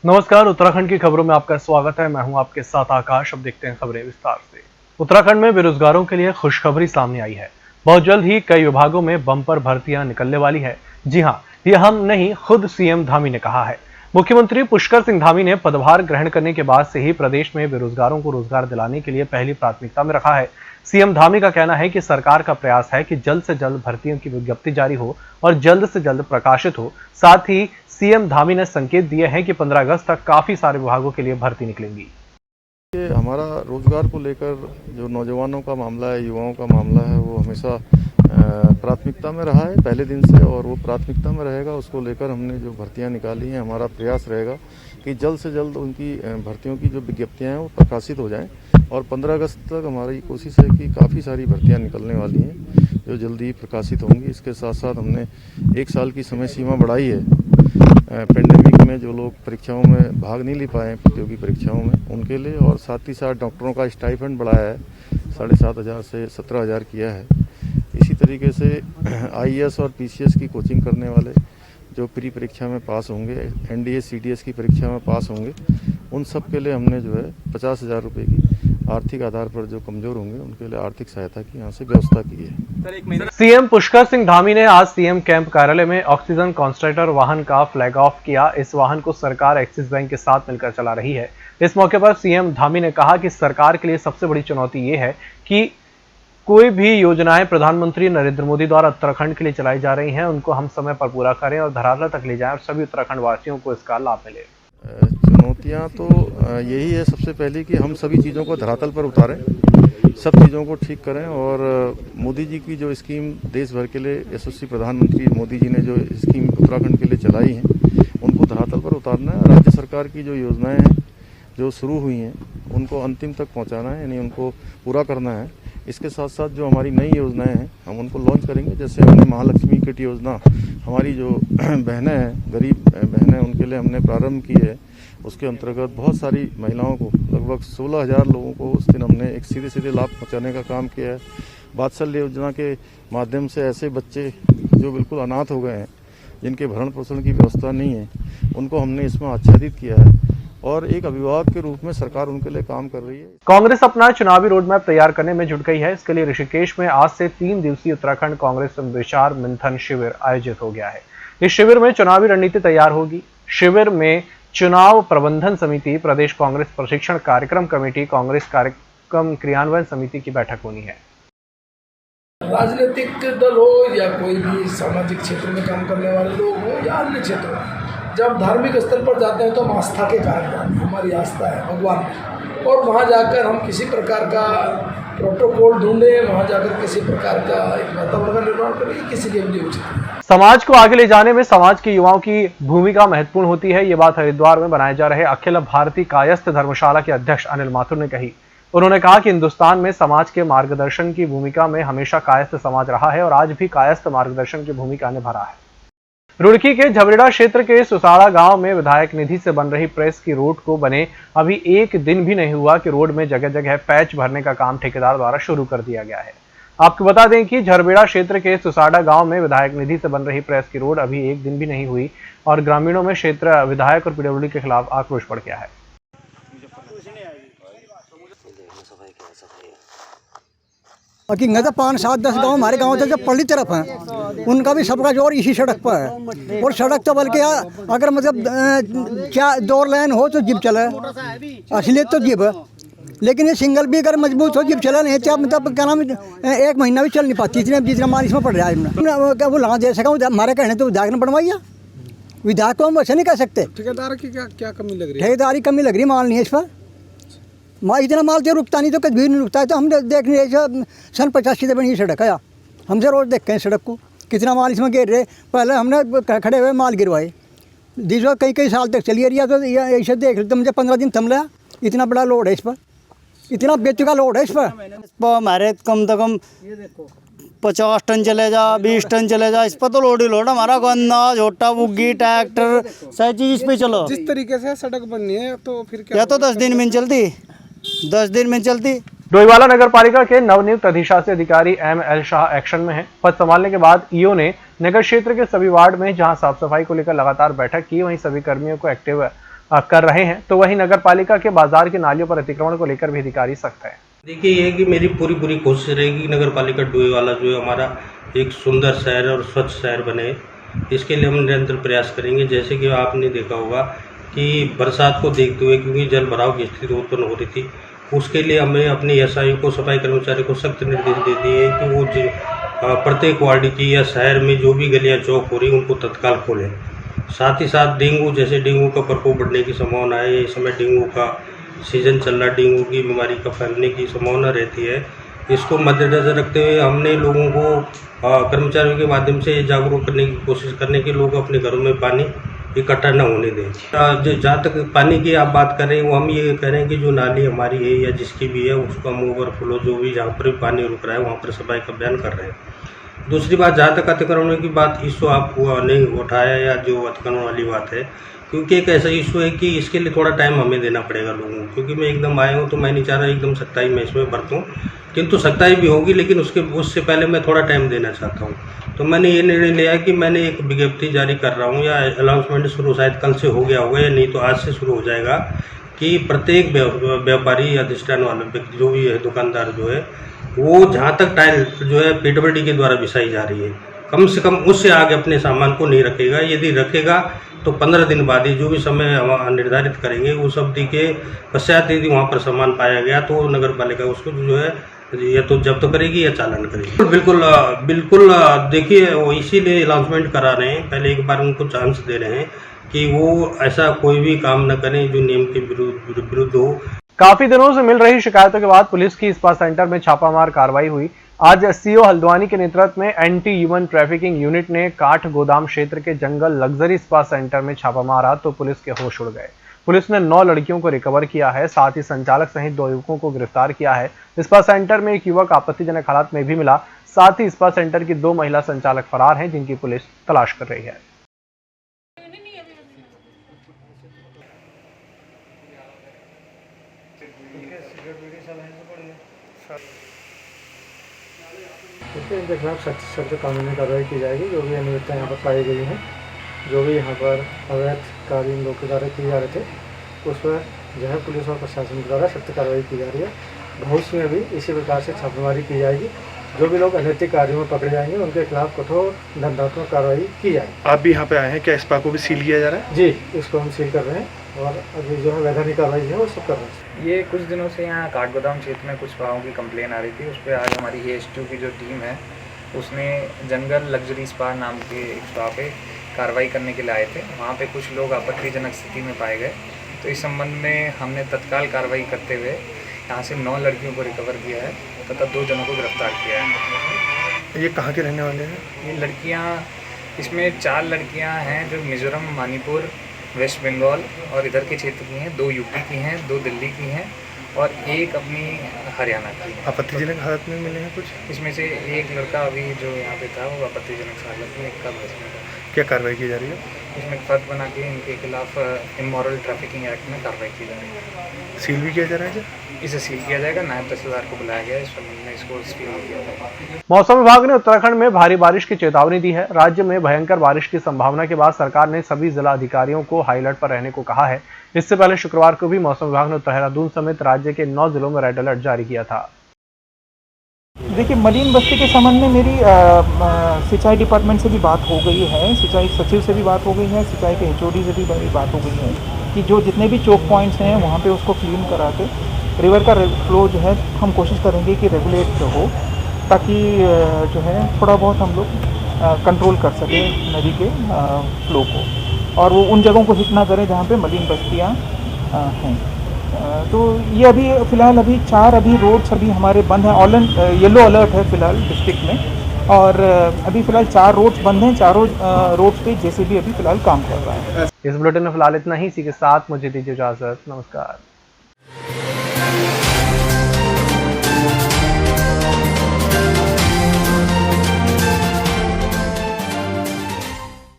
नमस्कार। उत्तराखंड की खबरों में आपका स्वागत है। मैं हूं आपके साथ आकाश। अब देखते हैं खबरें विस्तार से। उत्तराखंड में बेरोजगारों के लिए खुशखबरी सामने आई है। बहुत जल्द ही कई विभागों में बम्पर भर्तियां निकलने वाली है। जी हां, ये हम नहीं, खुद सीएम धामी ने कहा है। मुख्यमंत्री पुष्कर सिंह धामी ने पदभार ग्रहण करने के बाद से ही प्रदेश में बेरोजगारों को रोजगार दिलाने के लिए पहली प्राथमिकता में रखा है। सीएम धामी का कहना है कि सरकार का प्रयास है कि जल्द से जल्द भर्तियों की विज्ञप्ति जारी हो और जल्द से जल्द प्रकाशित हो। साथ ही सीएम धामी ने संकेत दिए हैं कि 15 अगस्त तक काफी सारे विभागों के लिए भर्ती निकलेंगी। हमारा रोजगार को लेकर जो नौजवानों का मामला है, युवाओं का मामला है, वो हमेशा प्राथमिकता में रहा है पहले दिन से, और वो प्राथमिकता में रहेगा। उसको लेकर हमने जो भर्तियां निकाली हैं, हमारा प्रयास रहेगा कि जल्द से जल्द उनकी भर्तियों की जो विज्ञप्तियां हैं वो प्रकाशित हो जाएं, और 15 अगस्त तक हमारी कोशिश है कि काफ़ी सारी भर्तियां निकलने वाली हैं जो जल्दी ही प्रकाशित होंगी। इसके साथ साथ हमने 1 साल की समय सीमा बढ़ाई है। पेंडेमिक में जो लोग परीक्षाओं में भाग नहीं ले पाए, प्रतियोगी परीक्षाओं में, उनके लिए, और साथ ही साथ डॉक्टरों का स्टाइपेंड बढ़ाया है, 7,500 से 17,000 किया है। इसी तरीके से आईएएस और पीसीएस की कोचिंग करने वाले जो प्री परीक्षा में पास होंगे, एनडीए सीडीएस की परीक्षा में पास होंगे, उन सब के लिए हमने जो है 50,000 रुपये की आर्थिक आधार पर जो कमजोर होंगे उनके लिए आर्थिक सहायता की यहाँ से व्यवस्था की है। सीएम पुष्कर सिंह धामी ने आज सीएम कैंप कार्यालय में ऑक्सीजन कॉन्संट्रेटर वाहन का फ्लैग ऑफ किया। इस वाहन को सरकार एक्सिस बैंक के साथ मिलकर चला रही है। इस मौके पर सीएम धामी ने कहा कि सरकार के लिए सबसे बड़ी चुनौती ये है कि कोई भी योजनाएं प्रधानमंत्री नरेंद्र मोदी द्वारा उत्तराखंड के लिए चलाई जा रही हैं, उनको हम समय पर पूरा करें और धरातल तक ले जाएं और सभी उत्तराखंड वासियों को इसका लाभ मिले। चुनौतियाँ तो यही है सबसे पहले कि हम सभी चीज़ों को धरातल पर उतारें, सब चीज़ों को ठीक करें, और मोदी जी की जो स्कीम देश भर के लिए यशस्वी प्रधानमंत्री मोदी जी ने जो स्कीम उत्तराखंड के लिए चलाई हैं, उनको धरातल पर उतारना है। राज्य सरकार की जो योजनाएं हैं जो शुरू हुई हैं उनको अंतिम तक पहुंचाना है, यानी उनको पूरा करना है। इसके साथ साथ जो हमारी नई योजनाएं हैं हम उनको लॉन्च करेंगे। जैसे हमने महालक्ष्मी किट योजना, हमारी जो बहनें हैं, गरीब बहनें, उनके लिए हमने प्रारंभ की है। उसके अंतर्गत बहुत सारी महिलाओं को, लगभग 16,000 लोगों को उस दिन हमने एक सीधे सीधे लाभ पहुंचाने का काम किया है। वात्सल्य योजना के माध्यम से ऐसे बच्चे जो बिल्कुल अनाथ हो गए हैं, जिनके भरण पोषण की व्यवस्था नहीं है, उनको हमने इसमें आच्छादित किया है, और एक अभिभावक के रूप में सरकार उनके लिए काम कर रही है। कांग्रेस अपना चुनावी रोड मैप तैयार करने में जुट गई है। इसके लिए ऋषिकेश में आज से 3 दिवसीय उत्तराखंड कांग्रेस विचार मंथन शिविर आयोजित हो गया है। इस शिविर में चुनावी रणनीति तैयार होगी। शिविर में चुनाव प्रबंधन समिति, प्रदेश कांग्रेस प्रशिक्षण कार्यक्रम कमेटी, कांग्रेस कार्यक्रम क्रियान्वयन समिति की बैठक होनी है। राजनीतिक दल हो या कोई भी सामाजिक क्षेत्र में काम करने वाले लोग हो या अन्य क्षेत्र में, जब धार्मिक स्तर पर जाते हैं तो हम आस्था के कारण जाते हैं। हमारी आस्था है भगवान में, और वहाँ जाकर हम किसी प्रकार का प्रोटोकॉल ढूंढें, वहाँ जाकर किसी प्रकार का एक वातावरण का निर्माण करें, किसी के लिए उचित नहीं। समाज को आगे ले जाने में समाज के युवाओं की भूमिका महत्वपूर्ण होती है। ये बात हरिद्वार में बनाए जा रहे अखिल भारतीय कायस्थ धर्मशाला के अध्यक्ष अनिल माथुर ने कही। उन्होंने कहा कि हिंदुस्तान में समाज के मार्गदर्शन की भूमिका में हमेशा कायस्थ समाज रहा है और आज भी कायस्थ मार्गदर्शन की भूमिका निभा रहा है। रुड़की के झबरेड़ा क्षेत्र के सुसाड़ा गांव में विधायक निधि से बन रही प्रेस की रोड को बने अभी 1 दिन भी नहीं हुआ कि रोड में जगह जगह पैच भरने का काम ठेकेदार द्वारा शुरू कर दिया गया है। आपको बता दें कि झरबेड़ा क्षेत्र के सुसाड़ा गांव में विधायक निधि से बन रही प्रेस की रोड अभी 1 दिन भी नहीं हुई और ग्रामीणों में क्षेत्र विधायक और पीडब्ल्यूडी के खिलाफ आक्रोश बढ़ गया है। बाकी 5-7-10 गांव हमारे गांव से जो पल्ली तरफ हैं, उनका भी सबका जोर इसी सड़क पर है। और सड़क तो बल्कि अगर मतलब 2 लेन हो तो जीप चले, असलियत तो जीप है, लेकिन ये सिंगल भी अगर मजबूत हो जीप चला नहीं, मतलब क्या नाम, 1 महीना भी चल नहीं पाती, जितना माल इसमें पड़ रहा है। वो ला दे सका, हमारे कहने तो विधायक ने बनवाइया, विधायक को हम ऐसे नहीं कह सकते। ठेकेदार की क्या कमी लग रही है? ठेकेदारी कमी लग रही, माल नहीं है इस पर। इतना माल जो रुकता नहीं तो कभी नहीं रुकता है। तो हम देख रहे सन 85 से बनी सड़क है, हमसे रोज देखते हैं सड़क को, कितना माल इसमें गिर रहे। पहले हमने खड़े हुए माल गिरवाए, जिसको कई साल तक चली रही है। तो ऐसे देख लो, तो मुझे 15 दिन थम लिया। इतना बड़ा लोड है इस पर, इतना बेचुका लोड है इस पर। हमारे कम से कम 50 टन चले जा, 20 टन चले जा, इस पर तो लोड ही लोड। हमारा गन्ना, झोटा, बुग्गी, ट्रैक्टर, सारी चीज इस पे चलो। जिस तरीके से सड़क बननी है तो फिर क्या? या तो 10 दिन में चलती, 10 दिन में चलती। डोईवाला नगर पालिका के नवनियुक्त अधिशासी अधिकारी ML शाह एक्शन में है। पद संभालने के बाद ईओ ने नगर क्षेत्र के सभी वार्ड में जहां साफ सफाई को लेकर लगातार बैठक की, वहीं सभी कर्मियों को एक्टिव कर रहे हैं, तो वहीं नगर पालिका के बाजार की नालियों पर अतिक्रमण को लेकर भी अधिकारी सख्त है। देखिए, ये है कि मेरी पूरी कोशिश रहेगी कि नगर पालिका डोईवाला जो है हमारा एक सुंदर शहर और स्वच्छ शहर बने। इसके लिए हम निरंतर प्रयास करेंगे। जैसे कि आपने देखा होगा कि बरसात को देखते हुए, क्योंकि जल भराव की स्थिति उत्पन्न हो रही थी, उसके लिए हमें अपने एसआई को, सफाई कर्मचारी को सख्त निर्देश दे दिए कि वो प्रत्येक वार्ड की या शहर में जो भी गलियां चौक हो रही उनको तत्काल खोलें। साथ ही साथ डेंगू, जैसे डेंगू का प्रकोप बढ़ने की संभावना है, इस समय डेंगू का सीजन चल रहा, डेंगू की बीमारी का फैलने की संभावना रहती है। इसको मद्देनजर रखते हुए हमने लोगों को कर्मचारियों के माध्यम से जागरूक करने की कोशिश करने के लोग अपने घरों में पानी इकट्ठा न होने दें। जहाँ तक पानी की आप बात कर रहे हैं, वो हम ये कह रहे हैं कि जो नाली हमारी है या जिसकी भी है, उसको हम ओवरफ्लो जो भी जहाँ पर भी पानी रुक रहा है वहाँ पर सफाई का अभियान कर रहे हैं। दूसरी बात, जहाँ तक अतिक्रमण की बात इशू आप नहीं उठाया या जो अतिक्रमण वाली बात है, क्योंकि एक ऐसा इशू है कि इसके लिए थोड़ा टाइम हमें देना पड़ेगा लोगों को, क्योंकि मैं एकदम आया हूँ तो मैं नहीं चाह रहा एकदम सख्ताई में इसमें बरतूँ, किंतु सख्ताई भी होगी लेकिन उससे पहले मैं थोड़ा टाइम देना चाहता हूँ। तो मैंने ये निर्णय लिया कि मैंने एक विज्ञप्ति जारी कर रहा हूँ, या अनाउंसमेंट शुरू शायद कल से हो गया होगा या नहीं तो आज से शुरू हो जाएगा, कि प्रत्येक व्यापारी या अधिष्ठान वाले व्यक्ति जो भी है, दुकानदार जो है, वो जहाँ तक टाइल जो है पीडब्ल्यूडी के द्वारा बिछाई जा रही है, कम से कम उससे आगे अपने सामान को नहीं रखेगा। यदि रखेगा तो 15 दिन बाद ही जो भी समय हम निर्धारित करेंगे उस अवधि के पश्चात यदि वहाँ पर सामान पाया गया तो नगर पालिका उसको जो है या तो जब्त करेगी या चालान करेगी। बिल्कुल देखिए, वो इसीलिए अनाउंसमेंट करा रहे हैं, पहले एक बार उनको चांस दे रहे हैं कि वो ऐसा कोई भी काम न करें जो नियम के विरुद्ध हो। काफी दिनों से मिल रही शिकायतों के बाद पुलिस की स्पा सेंटर में छापामार कार्रवाई हुई। आज सीओ हल्द्वानी के नेतृत्व में एंटी ह्यूमन ट्रैफिकिंग यूनिट ने काठ गोदाम क्षेत्र के जंगल लग्जरी स्पा सेंटर में छापा मारा तो पुलिस के होश उड़ गए। पुलिस ने 9 लड़कियों को रिकवर किया है, साथ ही संचालक सहित 2 युवकों को गिरफ्तार किया है। स्पा सेंटर में एक युवक आपत्तिजनक हालत में भी मिला। साथ ही स्पा सेंटर की 2 महिला संचालक फरार हैं, जिनकी पुलिस तलाश कर रही है। इनके खिलाफ सख्त कानूनी कार्रवाई की जाएगी। जो भी अनियमितता यहाँ पर पाई गई हैं, जो भी यहाँ पर अवैध कार्य इन लोग के द्वारा किए जा रहे थे, उस पर जो है पुलिस और प्रशासन द्वारा सख्त कार्रवाई की जा रही है। भविष्य में भी इसी प्रकार से छापेमारी की जाएगी। जो भी लोग अनैतिक कार्यों में पकड़े जाएंगे उनके खिलाफ कठोर दंडात्मक कार्रवाई की जाएगी। आप भी यहाँ पे आए हैं, क्या स्पा को भी सील किया जा रहा है? जी, इसको हम सील कर रहे हैं और अभी जो है वैधानिक कार्रवाई है वो सब कर रहे हैं। ये कुछ दिनों से यहाँ काठगोदाम क्षेत्र में कुछ पाओं की कंप्लेन आ रही थी। उस पर आज हमारी AS2 की जो टीम है उसने जंगल लग्जरी स्पा नाम के एक स्पा पे कार्रवाई करने के लिए आए थे। वहाँ पे कुछ लोग आपत्तिजनक स्थिति में पाए गए, तो इस संबंध में हमने तत्काल कार्रवाई करते हुए यहाँ से 9 लड़कियों को रिकवर किया है तथा 2 जनों को गिरफ्तार किया है। ये कहाँ के रहने वाले हैं? ये लड़कियाँ, इसमें 4 लड़कियाँ हैं जो मिजोरम, मणिपुर, वेस्ट बंगाल और इधर के क्षेत्र की हैं। 2 यूपी की हैं, 2 दिल्ली की हैं और 1 अपनी हरियाणा की है। आपत्तिजनक हालत में मिले हैं कुछ? इसमें से 1 लड़का अभी जो यहाँ पे था वो आपत्तिजनक हालत में, 1 का बच में था। क्या कार्रवाई की जा रही है? इसमें फर्द बना के इनके खिलाफ इमोरल ट्रैफिकिंग एक्ट में कार्रवाई की जा रही है। सील भी किया जा रहा है? इसे सील किया जाएगा। नायब तहसीलदार को बुलाया गया है, इस संबंध में इसको सील किया जाएगा। मौसम विभाग ने उत्तराखंड में भारी बारिश की चेतावनी दी है। राज्य में भयंकर बारिश की संभावना के बाद सरकार ने सभी जिला अधिकारियों को हाई अलर्ट पर रहने को कहा है। इससे पहले शुक्रवार को भी मौसम विभाग ने देहरादून समेत राज्य के 9 जिलों में रेड अलर्ट जारी किया था। देखिए, मलिन बस्ती के संबंध में मेरी सिंचाई डिपार्टमेंट से भी बात हो गई है, सिंचाई सचिव से भी बात हो गई है, सिंचाई के HOD से भी बात हो गई है कि जो जितने भी चौक पॉइंट्स हैं वहाँ पे उसको क्लीन करा के रिवर का फ्लो जो है हम कोशिश करेंगे कि रेगुलेट हो, ताकि जो है थोड़ा बहुत हम लोग कंट्रोल कर सकें नदी के फ्लो को, और वो उन जगहों को हिट ना करें जहाँ पे मलिन बस्तियाँ हैं। तो ये अभी फ़िलहाल 4 रोड्स अभी हमारे बंद हैं। येलो अलर्ट है फ़िलहाल डिस्ट्रिक्ट में, और अभी फ़िलहाल 4 रोड्स बंद हैं। चारों रोड्स पे JCB अभी फ़िलहाल काम कर रहा है। इस बुलेटिन में फिलहाल इतना ही। इसी के साथ मुझे दीजिए इजाज़त। नमस्कार।